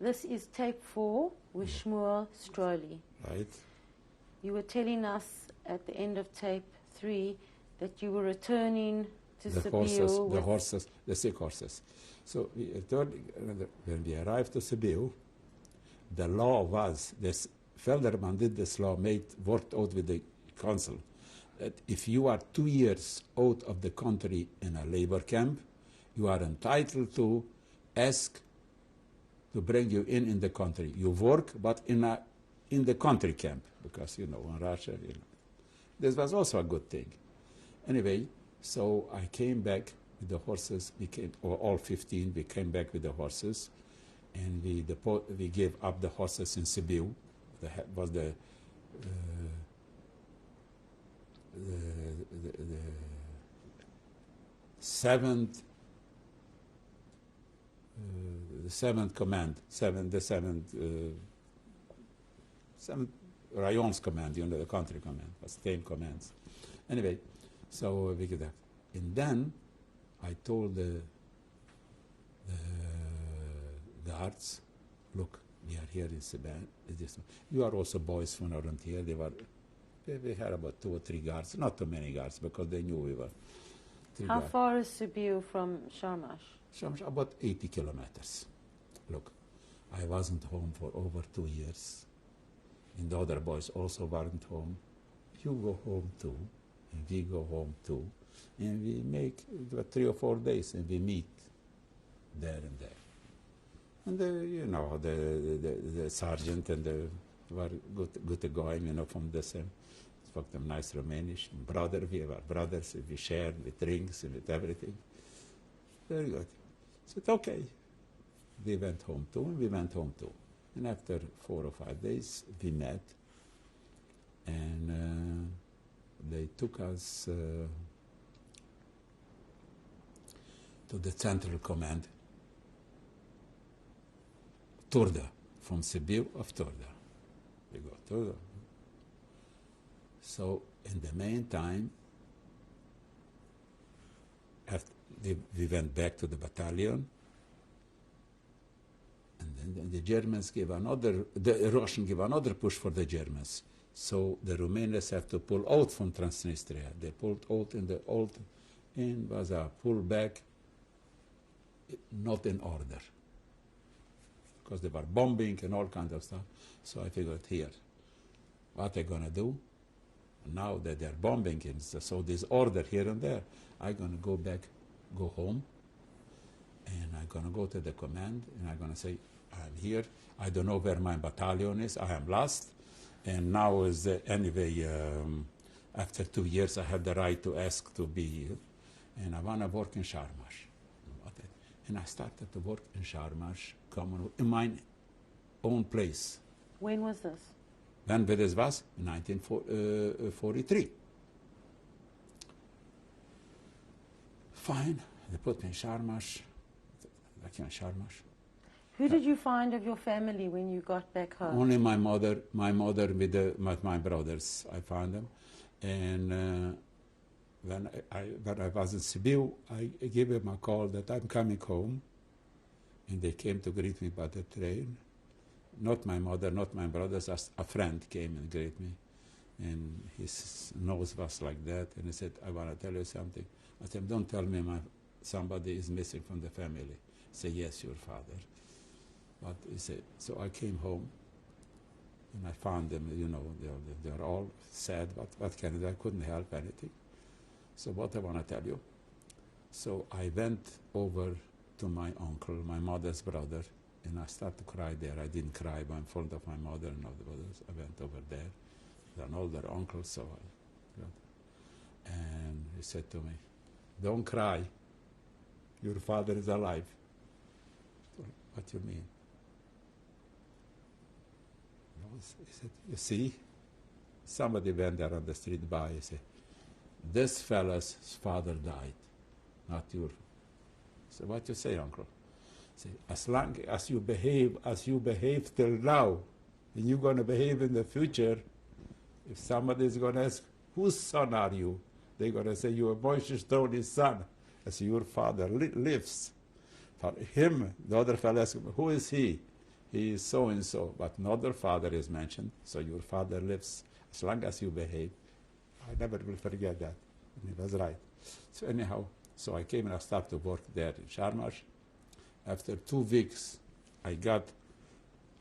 This is tape 4 with Shmuel Stroli. Right? You were telling us at the end of tape 3 that you were returning to Sibiu. The sick horses. So we returned, when we arrived to Sibiu, the law was, this Felderman did this law, worked out with the council, that if you are 2 years out of the country in a labor camp, you are entitled to ask to bring you in the country. You work, but in the country camp, because, in Russia, This was also a good thing. Anyway, so I came back with the horses, all 15, we came back with the horses, and we gave up the horses in Sibiu. Was the seventh command, the seventh Rayon's command, the country command, was 10 commands. Anyway, so we get that. And then I told the guards, look, we are here in Sibiu. You are also boys from around here. We had about 2 or 3 guards, not too many guards, because they knew we were. How far is Sibiu from Sharmash? Sharmash, about 80 kilometers. Look, I wasn't home for over 2 years, and the other boys also weren't home. You go home too, and we go home too, and we make 3 or 4 days, and we meet there and there. And the sergeant and the were good going, from the same. Spoke them nice Romanish. We were brothers. We shared with drinks and with everything. Very good. So it's okay. We went home too, and we went home too. And after 4 or 5 days, we met, and they took us to the Central Command, Turda, from Sibiu of Turda. We go Turda. So in the meantime, after we went back to the battalion, and then the Germans the Russians gave another push for the Germans. So the Romanians have to pull out from Transnistria. They pulled out and was a pullback, not in order, because they were bombing and all kinds of stuff. So I figured, here, what I'm going to do, now that they're bombing, and so there's order here and there, I'm going to go home, and I'm going to go to the command, and I'm going to say, I'm here, I don't know where my battalion is, I am lost, and now is anyway, after 2 years, I have the right to ask to be here, and I want to work in Sharmash. And I started to work in Sharmash, in my own place. When was this? When this was? In 1943. Fine, they put me in Sharmash. Who did you find of your family when you got back home? Only my mother with my brothers. I found them, and when I was in Sibiu, I gave them a call that I'm coming home, and they came to greet me by the train. Not my mother, not my brothers, a friend came and greeted me, and his nose was like that, and he said, I want to tell you something. I said, don't tell me somebody is missing from the family. He said, yes, your father. But he said, so I came home, and I found them, they're all sad, but what can I do? I couldn't help anything. So what I want to tell you, so I went over to my uncle, my mother's brother, and I started to cry there. I didn't cry in front of my mother and all the brothers. I went over there with an older uncle, and he said to me, don't cry, your father is alive. What do you mean? He said, you see, somebody went there on the street by, he said, this fella's father died, not your. So what you say, uncle? Say, as long as you behave till now, and you're going to behave in the future, if somebody is going to ask, whose son are you? They're going to say, you are Moshe Stroli's son. I say, your father lives. For him, the other fellow asked him, who is he? he is so and so, but another father is mentioned, so your father lives as long as you behave. I never will forget that. And he was right. So anyhow, so I came and I started to work there in Sharmash. After 2 weeks, I got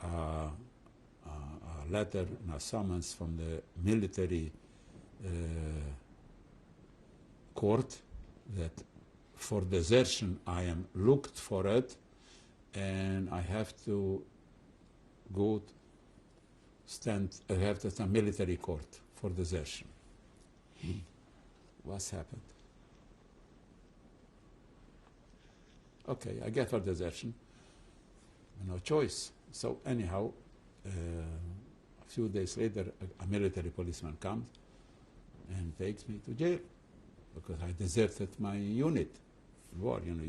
a letter and a summons from the military court that for desertion I am looked for it, and I have to go I have to stand military court for desertion. What's happened? Okay, I get for desertion. No choice. So anyhow, a few days later, a military policeman comes and takes me to jail because I deserted my unit. War, you know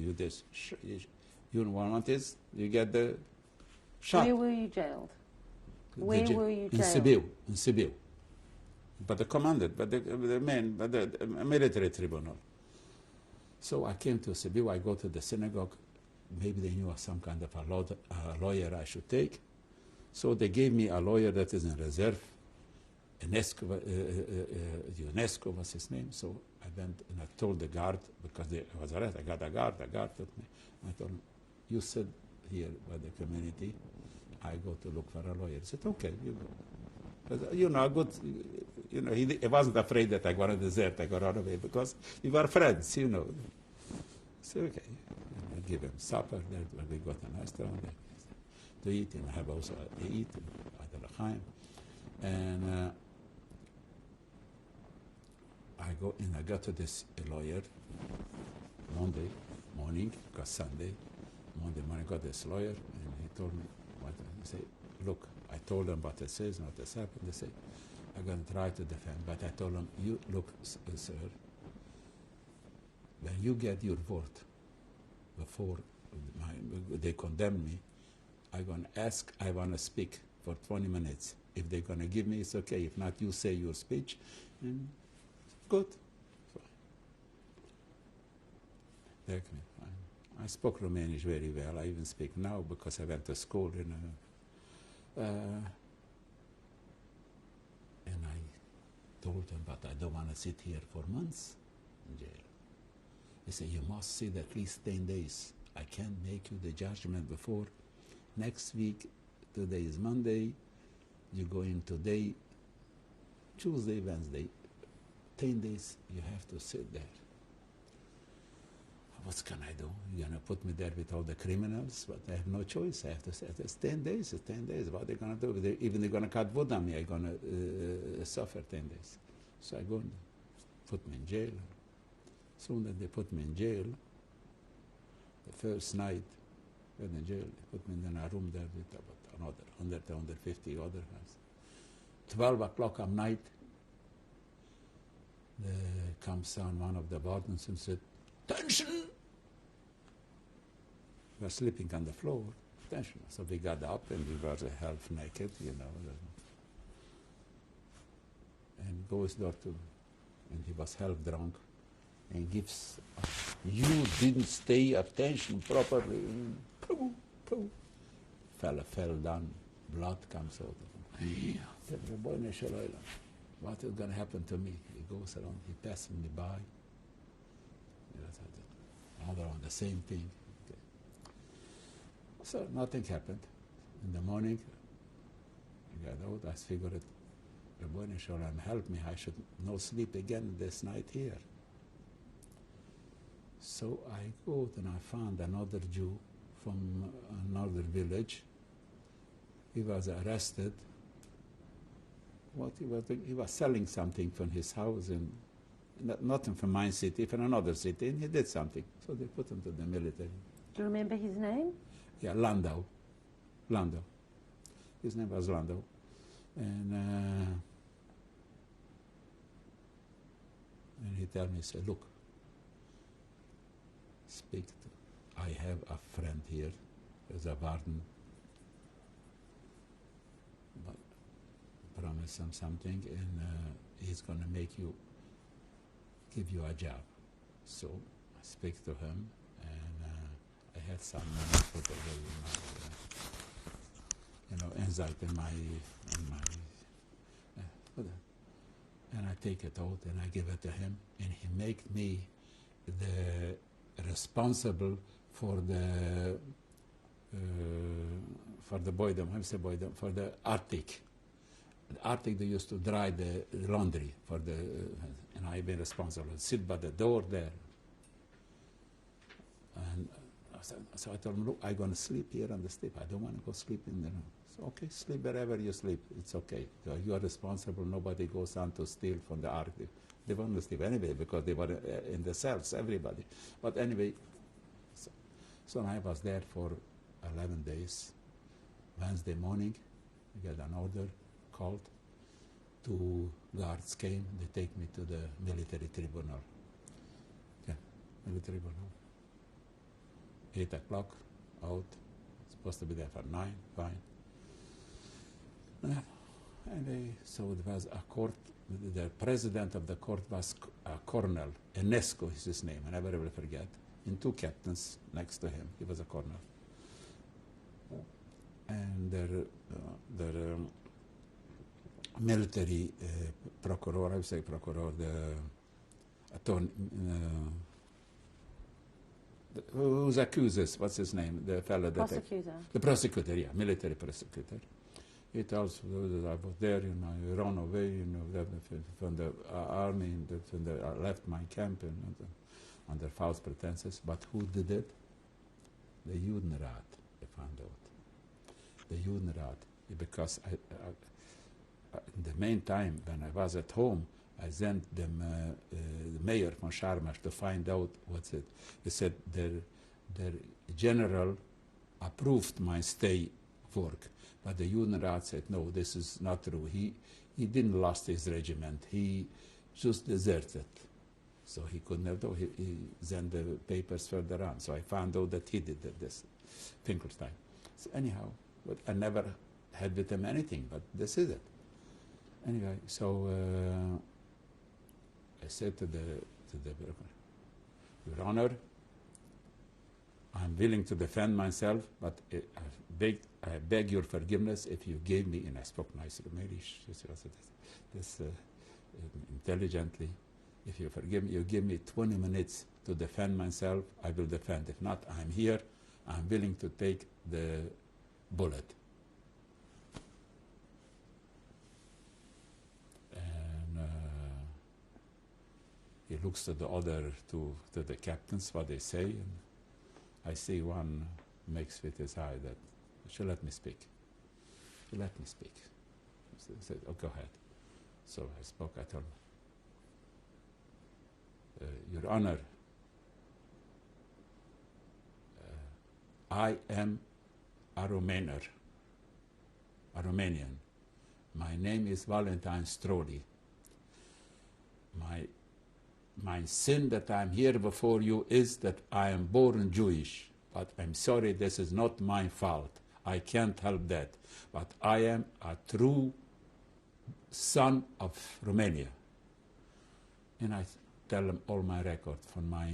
what it is? You get the shot. Where were you jailed? Where were you jailed? In Sibiu. But the commandant, but the military tribunal. So I came to Sibiu, I go to the synagogue. Maybe they knew some kind of a lawyer I should take. So they gave me a lawyer that is in reserve. UNESCO was his name. So I went and I told the guard, because I was arrested, I got a guard took me. I told him, you sit here by the community, I go to look for a lawyer. He said, okay, you go. But, he wasn't afraid that I'm going to desert, I got run away, because we were friends, So, okay. And I give him supper there, where we got a restaurant there to eat, and I have also eat, and I go and I got to this lawyer Monday morning, because Sunday, Monday morning I got this lawyer, and he told me what. He said, look, I told him what it says, what has happened. They say, I'm going to try to defend, but I told him, you look, sir, when you get your word before they condemn me, I'm going to ask, I want to speak for 20 minutes. If they're going to give me, it's okay. If not, you say your speech, and good. Fine. I spoke Romanian very well. I even speak now because I went to school and I told him, but I don't want to sit here for months in jail. He said, you must sit at least 10 days. I can't make you the judgment before next week. Today is Monday. You go in today, Tuesday, Wednesday. 10 days you have to sit there. What can I do? You're going to put me there with all the criminals? But I have no choice. I have to say, it's 10 days, it's 10 days. What are they going to do? Even they're going to cut wood on me, I'm going to suffer 10 days. So I go and put me in jail. Soon as they put me in jail, the first night in jail, they put me in a room there with about another 100, 150 other guys. 12 o'clock at night, comes on one of the wardens and said, "Attention!" We were sleeping on the floor. Attention. So we got up and we were half naked, and goes there to, and he was half drunk, and gives, "You didn't stay attention properly." Fell down. Blood comes out of him. What is going to happen to me? He goes around, he passes me by. Another one, the same thing. Okay. So nothing happened. In the morning, I got out, I figured, Rabbeinu Shalom, help me, I should not sleep again this night here. So I go and I found another Jew from another village. He was arrested. What he was doing? He was selling something from his house, and not from my city, from another city, and he did something. So they put him to the military. Do you remember his name? Yeah, Landau. His name was Landau. And he told me, he said, "Look, speak to, I have a friend here, there's a warden, but promise him something, and he's going to give you a job." So I speak to him, and I had some money put away in anxiety in my and I take it out and I give it to him, and he make me the responsible for the Boydom, for the Arctic. The Arctic, they used to dry the laundry for the, and I've been responsible. Sit by the door there. And so I told him, look, I'm going to sleep here on the steep. I don't want to go sleep in the room. So, okay, sleep wherever you sleep. It's okay. So you are responsible. Nobody goes on to steal from the Arctic. They won't sleep anyway because they were in the cells, everybody. But anyway, so I was there for 11 days. Wednesday morning, I got an order, called. 2 guards came. They take me to the military tribunal. Yeah, military tribunal. 8 o'clock, out. Supposed to be there for 9, fine. And so there was a court. The president of the court was a colonel. Enesco is his name. I never ever forget. And 2 captains next to him. He was a colonel. And their military procureur, I would say procureur, the attorney, who's accuses, what's his name? The fellow that... Prosecutor. The prosecutor, yeah, military prosecutor. He tells that I was there, I ran away, from the army, I left my camp under false pretenses. But who did it? The Judenrat, I found out. The Judenrat, because in the meantime, when I was at home, I sent them the mayor from Sharmash to find out what's it. They said their general approved my stay work, but the Judenrat said, no, this is not true. He didn't lost his regiment. He just deserted. So he couldn't have done. He sent the papers further on. So I found out that he did this, Finkelstein. So anyhow, but I never had with him anything, but this is it. Anyway, so I said to the Your Honor, I'm willing to defend myself, but I beg your forgiveness if you gave me, and I spoke nice Romanish, intelligently, if you forgive me, you give me 20 minutes to defend myself, I will defend. If not, I'm here, I'm willing to take the bullet. And he looks to the other to the captains, what they say, and I see one makes with his eye that, she'll let me speak. She'll let me speak. He said, oh, go ahead. So I spoke, I told him, Your Honor, I am a Romanian. My name is Valentine Stroli. My sin that I'm here before you is that I am born Jewish, but I'm sorry, this is not my fault. I can't help that. But I am a true son of Romania. And I tell them all my record from my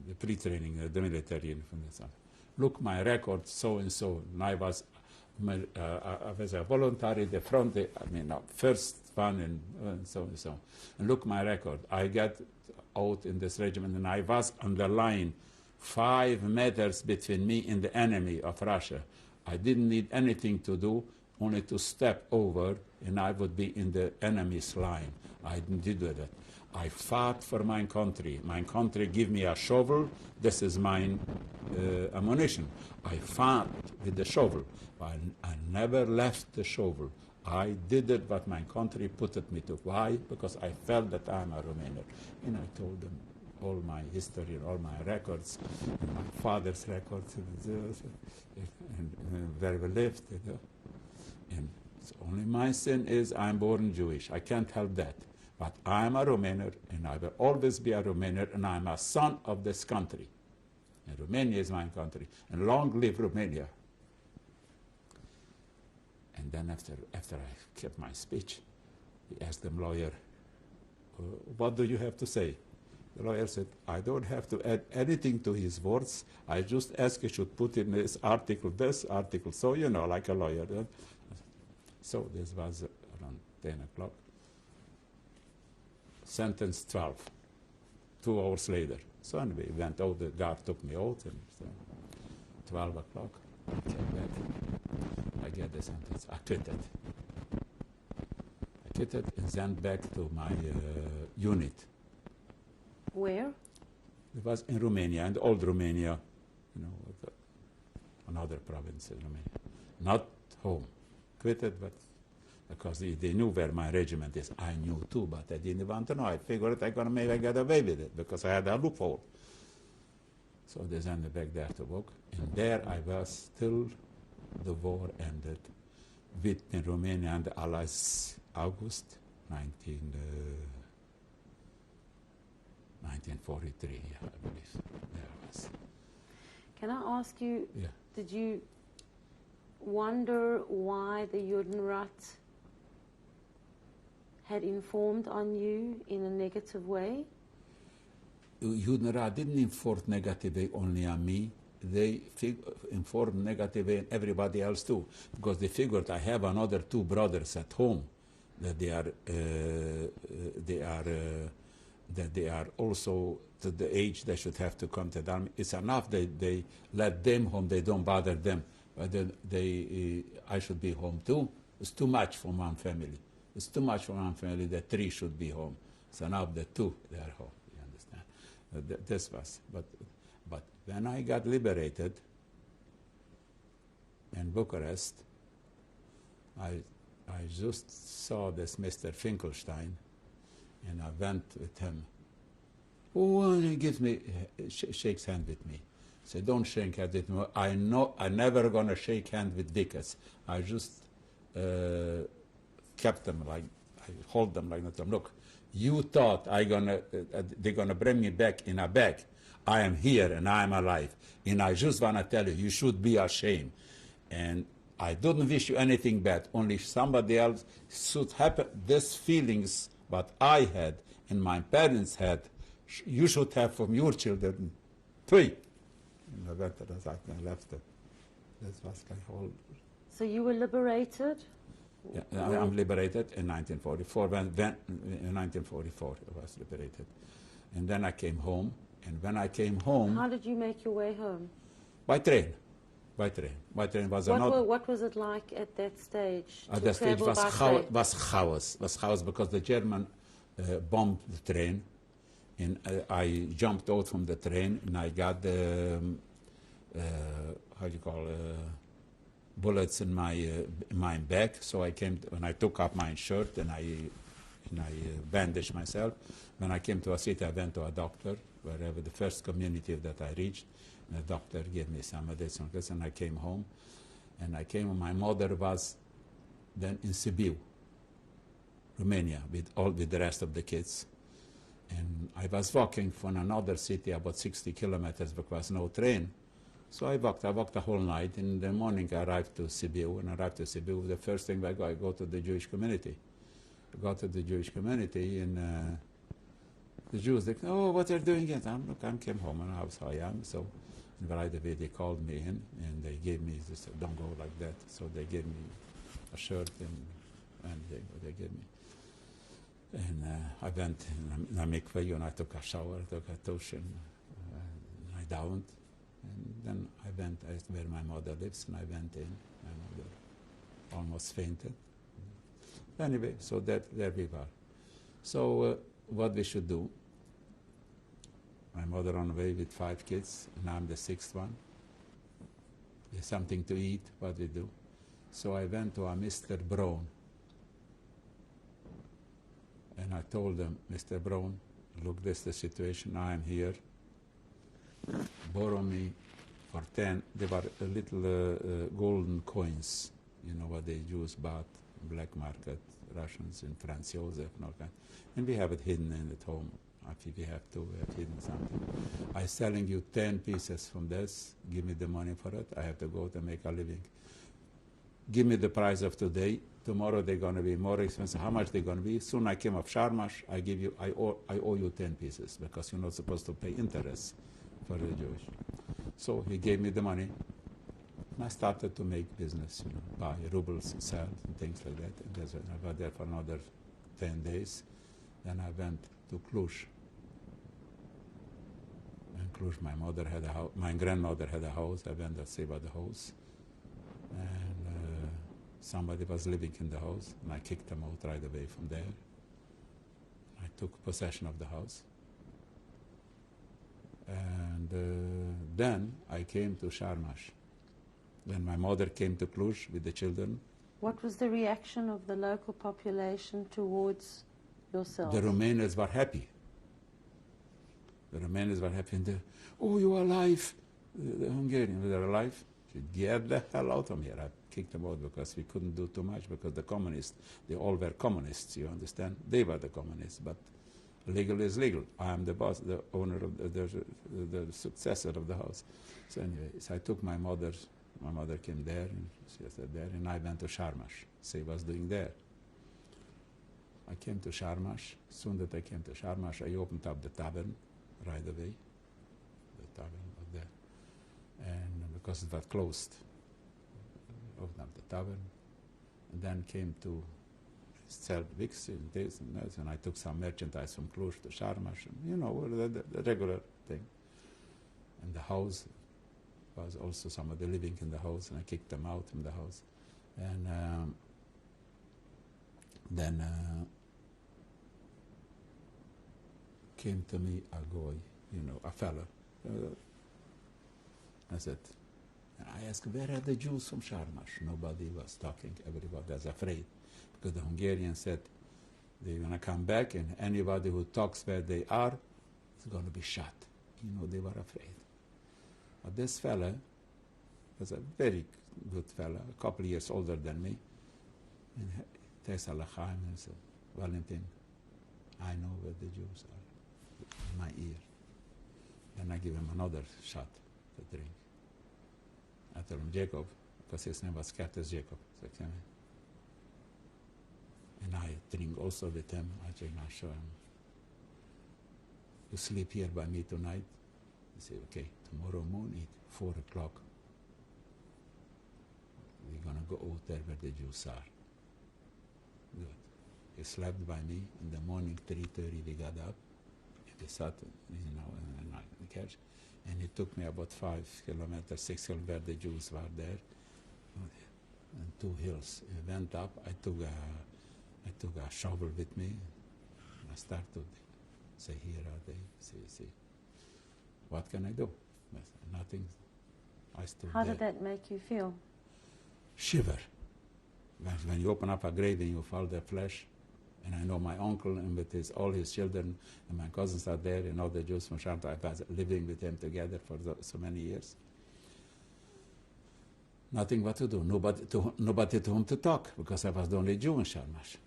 the pre-training, the military, and from the stuff. Look, my record, so and so. And I was a voluntary, the front, first one, and so and so. And look, my record. I got out in this regiment, and I was on the line 5 meters between me and the enemy of Russia. I didn't need anything to do, only to step over, and I would be in the enemy's line. I did that. I fought for my country. My country gave me a shovel. This is my ammunition. I fought with the shovel. I never left the shovel. I did it, but my country put me to. Why? Because I felt that I'm a Romanian. And I told them all my history and all my records, and my father's records, and where we lived. And only my sin is I'm born Jewish. I can't help that. But I'm a Romanian, and I will always be a Romanian, and I'm a son of this country. And Romania is my country. And long live Romania. And then after I kept my speech, he asked the lawyer, what do you have to say? The lawyer said, I don't have to add anything to his words. I just ask he should put in this article, so, like a lawyer. So this was around 10 o'clock. Sentence 12, 2 hours later. So anyway, went out, the guard took me out, and so 12 o'clock, I came back. I get the sentence. I quitted. And sent back to my unit. Where? It was in Romania, in old Romania, another province in Romania. Not home. Quitted, but because they knew where my regiment is. I knew too, but I didn't want to know. I figured I gonna maybe get away with it because I had a loophole. So they sent me back there to work, and there I was till the war ended between Romania and the Allies. August 1943, yeah, I believe. There was. Can I ask you, Yeah. did you wonder why the Judenrat had informed on you in a negative way? Judenrat didn't inform negatively only on me. They informed negatively on everybody else too, because they figured I have another 2 brothers at home that they are also to the age they should have to come to the army. It's enough they let them home, they don't bother them. But I should be home too. It's too much for one family. It's too much for one family that 3 should be home. It's enough that 2 they are home. You understand? This was. But when I got liberated in Bucharest, I just saw this Mr. Finkelstein, and I went with him. Oh, he gives me, shakes hand with me. I said, don't shake hand with me. I know I'm never going to shake hand with Vickers. I just kept them like, I hold them like that. Look, you thought they're going to bring me back in a bag. I am here and I am alive. And I just want to tell you, you should be ashamed. And I don't wish you anything bad, only somebody else should have these feelings what I had and my parents had, you should have from your children too. And I went to the side and left it. This was my whole... So you were liberated? Yeah, I'm liberated in 1944. In 1944 I was liberated. And then I came home, and when I came home... How did you make your way home? By train. By train. By train was what was it like at that stage? At that stage was chaos. Was chaos because the German bombed the train, and I jumped out from the train, and I got the bullets in my back. So I came when I took off my shirt and I bandaged myself. When I came to a city, I went to a doctor, wherever the first community that I reached. The doctor gave me some medicine, and I came home. And my mother was then in Sibiu, Romania, with the rest of the kids. And I was walking from another city about 60 kilometers because no train. So I walked the whole night. In the morning I arrived to Sibiu. When I arrived to Sibiu, the first thing I go to the Jewish community. I got to the Jewish community, and the Jews, they oh, what are you doing here? Look, I came home, and I was how I am. So right away they called me in, and they gave me, they said, don't go like that. So they gave me a shirt, and they gave me. And I went in a mikveh, and I took a shower, took a douche, and I downed. And then I went where my mother lives, and I went in. My mother almost fainted. Anyway, so there we were. So what we should do? My mother on the way with 5 kids, and I'm the 6th one. There's something to eat, what we do. So I went to a Mr. Brown, and I told him, Mr. Brown, look, this is the situation, I am here. Borrow me for 10, they were little golden coins, you know what they Jews bought, black market, Russians in Franz Josef, and all that. And we have it hidden in at home. If we have to, we have hidden something. I'm selling you 10 pieces from this, give me the money for it, I have to go to make a living. give me the price of today. Tomorrow they're going to be more expensive. How much they're going to be? Soon I came off Sharmash. I owe you 10 pieces because you're not supposed to pay interest for the Jewish. So he gave me the money. And I started to make business, buy rubles and sell and things like that. And I was there for another 10 days. Then I went to Cluj. And Cluj, my mother had a house. My grandmother had a house. I went to see about the house. And somebody was living in the house, and I kicked them out right away from there. I took possession of the house. And then I came to Sharmash. Then my mother came to Cluj with the children. What was the reaction of the local population towards yourself? The Romanians were happy. The Romanians were happy. And oh, you are alive. The Hungarians were alive. Get the hell out of here. I kicked them out because we couldn't do too much because the communists, they all were communists, you understand? They were the communists, but legal is legal. I am the boss, the owner of the successor of the house. So anyway, so I took my mother came there, and she was there, and I went to Sharmash, see what I was doing there. I came to Sharmash. Soon that I came to Sharmash, I opened up the tavern right away. The tavern was there. And because it was closed, opened up the tavern, and then came to sell wigs and this and that, and I took some merchandise from Cluj to Sharmash, and, the regular thing. And the house was also somebody living in the house, and I kicked them out from the house. And then came to me a guy, a fella. I said, I asked, where are the Jews from Sharmash? Nobody was talking. Everybody was afraid. Because the Hungarians said, they're going to come back, and anybody who talks where they are is going to be shot. They were afraid. But this fella was a very good fella, a couple of years older than me. And he takes a l'chaim and said, Valentine, I know where the Jews are, in my ear. And I give him another shot to drink. I told him, Jacob, because his name was Curtis Jacob. So come in. And I drink also with him. I show him, you sleep here by me tonight? He said, okay, tomorrow morning, 4 o'clock, we're going to go out there where the Jews are. Good. He slept by me. In the morning, 3:30, we got up. We sat, in the carriage. And it took me about 5 kilometers, 6 kilometers, where the Jews were there, and 2 hills. We went up. I took a shovel with me. And I started to say, here are they. See. What can I do? I said, nothing. I stood How there. did that make you feel? Shiver. When you open up a grave and you fall the flesh, and I know my uncle and with all his children and my cousins are there, and all the Jews from Sharm. I was living with them together for so many years. Nothing what to do. Nobody to whom to talk, because I was the only Jew in Sharmash.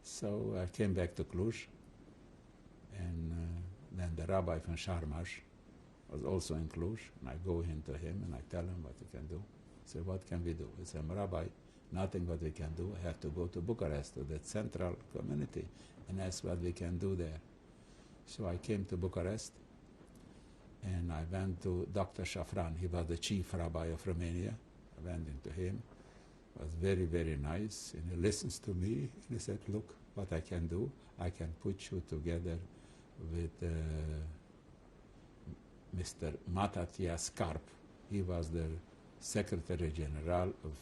So I came back to Cluj, and then the rabbi from Sharmash was also in Cluj, and I go into him and I tell him what he can do. I say, what can we do? He said, Rabbi, nothing what we can do. I have to go to Bucharest, to that central community, and ask what we can do there. So I came to Bucharest, and I went to Dr. Shafran. He was the chief rabbi of Romania. I went into him. It was very, very nice, and he listens to me, and he said, look, what I can do, I can put you together with Mr. Matatias Karp. He was the Secretary General of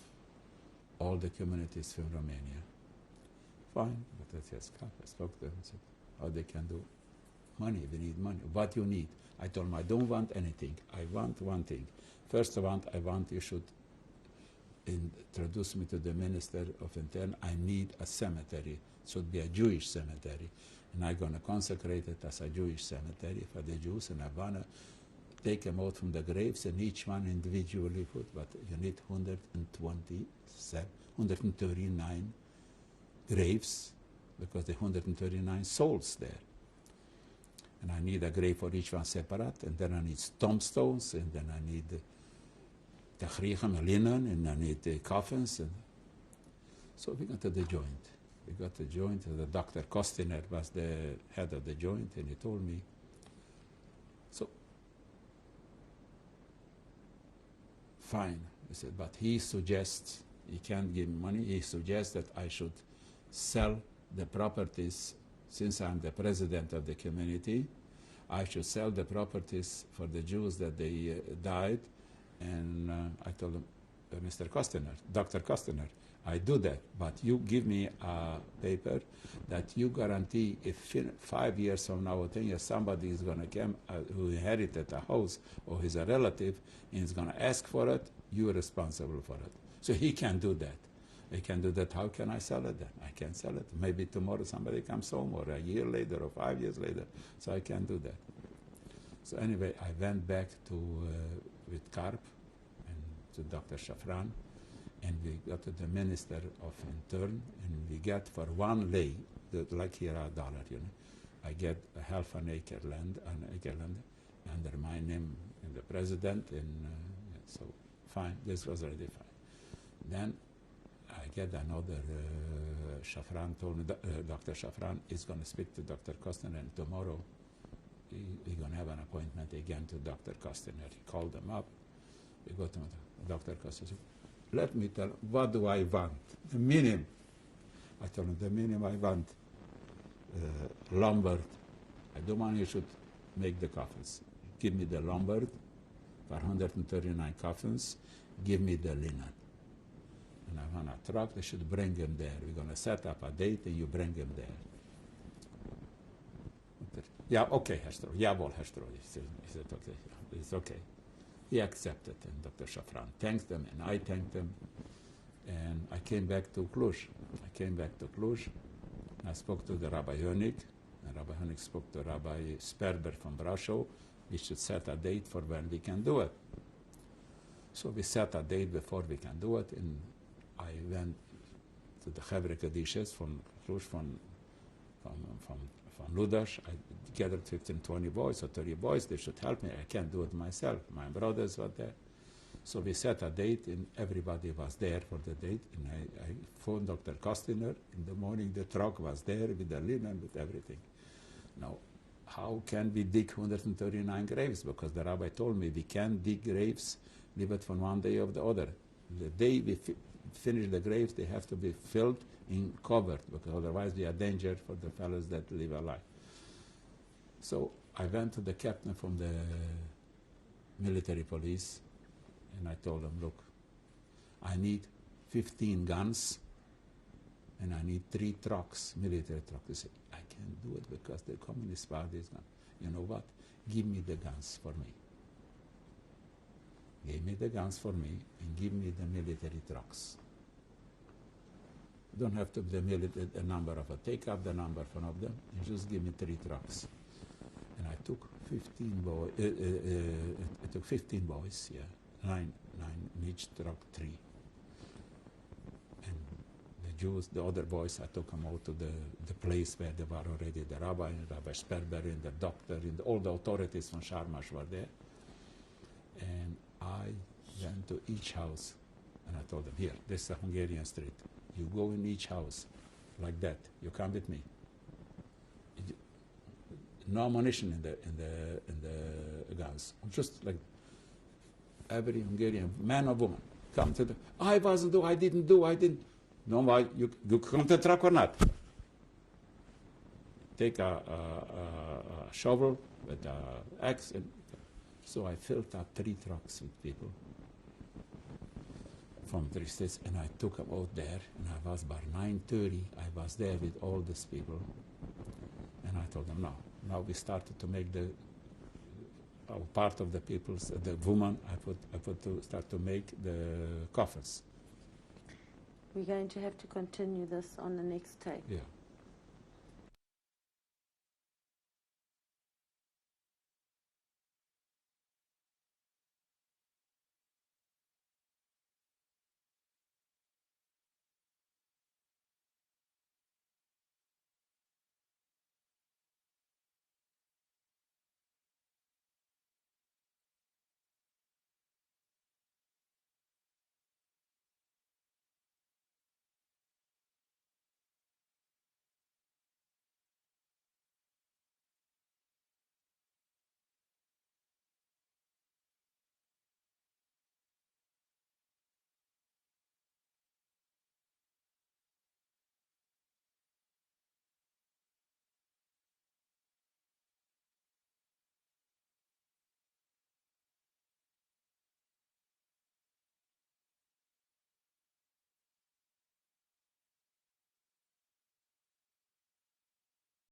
all the communities from Romania. Fine, Matatias Karp. I spoke to him and said, how they can do? Money, we need money. What you need? I told him, I don't want anything. I want one thing. First I want you should introduce me to the Minister of Interior. I need a cemetery. It should be a Jewish cemetery. And I'm going to consecrate it as a Jewish cemetery for the Jews, and I want to take them out from the graves, and each one individually put, but you need 139 graves, because the 139 souls there. And I need a grave for each one separate, and then I need tombstones, and then I need tachrichem, linen, and I need coffins, and So we got to the joint. We got the joint, and the Dr. Kostiner was the head of the joint, and he told me, so, fine. He said, but he suggests, he can't give me money, he suggests that I should sell the properties, since I'm the president of the community, I should sell the properties for the Jews that they died. And I told him, Mr. Kostiner, Dr. Kostiner, I do that, but you give me a paper that you guarantee if 5 years from now or 10 years somebody is going to come who inherited a house or is a relative and is going to ask for it, you're responsible for it. So he can do that. He can do that. How can I sell it then? I can't sell it. Maybe tomorrow somebody comes home, or a year later, or 5 years later. So I can't do that. So anyway, I went back to with Karp and to Dr. Shafran, and we got to the Minister of Intern, and we get for one lay, like here $1, you know, I get a half an acre land under my name and the president, and so fine. This was already fine. Then I get another, Shafran told me, Dr. Shafran is going to speak to Dr. Kostner, and tomorrow we're going to have an appointment again to Dr. Kostner. He called them up. We go to Dr. Kostner. Let me tell, what do I want? The minimum. I told him, the minimum I want, Lombard. I don't want you should make the coffins. Give me the Lombard for 139 coffins. Give me the linen. And I want a truck, they should bring him there. We're going to set up a date and you bring him there. Yeah, okay, Herr Stroli. Jawohl, Herr Stroli. He said, okay, it's okay. He accepted, and Dr. Shafran thanked them, and I thanked them. And I came back to Cluj. And I spoke to the Rabbi Honig, and Rabbi Honig spoke to Rabbi Sperber from Brasov. We should set a date for when we can do it. So we set a date before we can do it, and I went to the Chevre Kadishes from Cluj, from Ludash. I gathered 15, 20 boys or 30 boys. They should help me. I can't do it myself. My brothers were there. So we set a date, and everybody was there for the date. And I phoned Dr. Kostiner. In the morning, the truck was there with the linen, with everything. Now, how can we dig 139 graves? Because the rabbi told me we can't dig graves, leave it from one day of the other. The day we finish the graves, they have to be filled and covered, because otherwise they are danger for the fellows that live alive. So I went to the captain from the military police, and I told him, look, I need 15 guns, and I need 3 trucks, military trucks. He said, I can't do it because the Communist Party is gone. You know what? Give me the guns for me. Give me the guns for me, and give me the military trucks. You don't have to be the number of a take up the number for one of them, and just give me 3 trucks. And I took 15 boys. I took 15 boys. Yeah, 9 in each truck, 3. And the Jews, the other boys, I took them out to the place where they were already. The rabbi and Rabbi Sperber and the doctor and all the authorities from Sharmash were there. And I went to each house, and I told them, here, this is a Hungarian street. You go in each house like that. You come with me. No ammunition in the guns. Just like every Hungarian man or woman come to the. I wasn't do. I didn't do. I didn't. No, why you come to the truck or not? Take a shovel with an axe, and so I filled up 3 trucks with people from 3 states, and I took them out there, and I was by 9:30. I was there with all these people, and I told them, no. Now we started to make part of the people's, the woman, I put to start to make the coffins. We're going to have to continue this on the next tape. Yeah.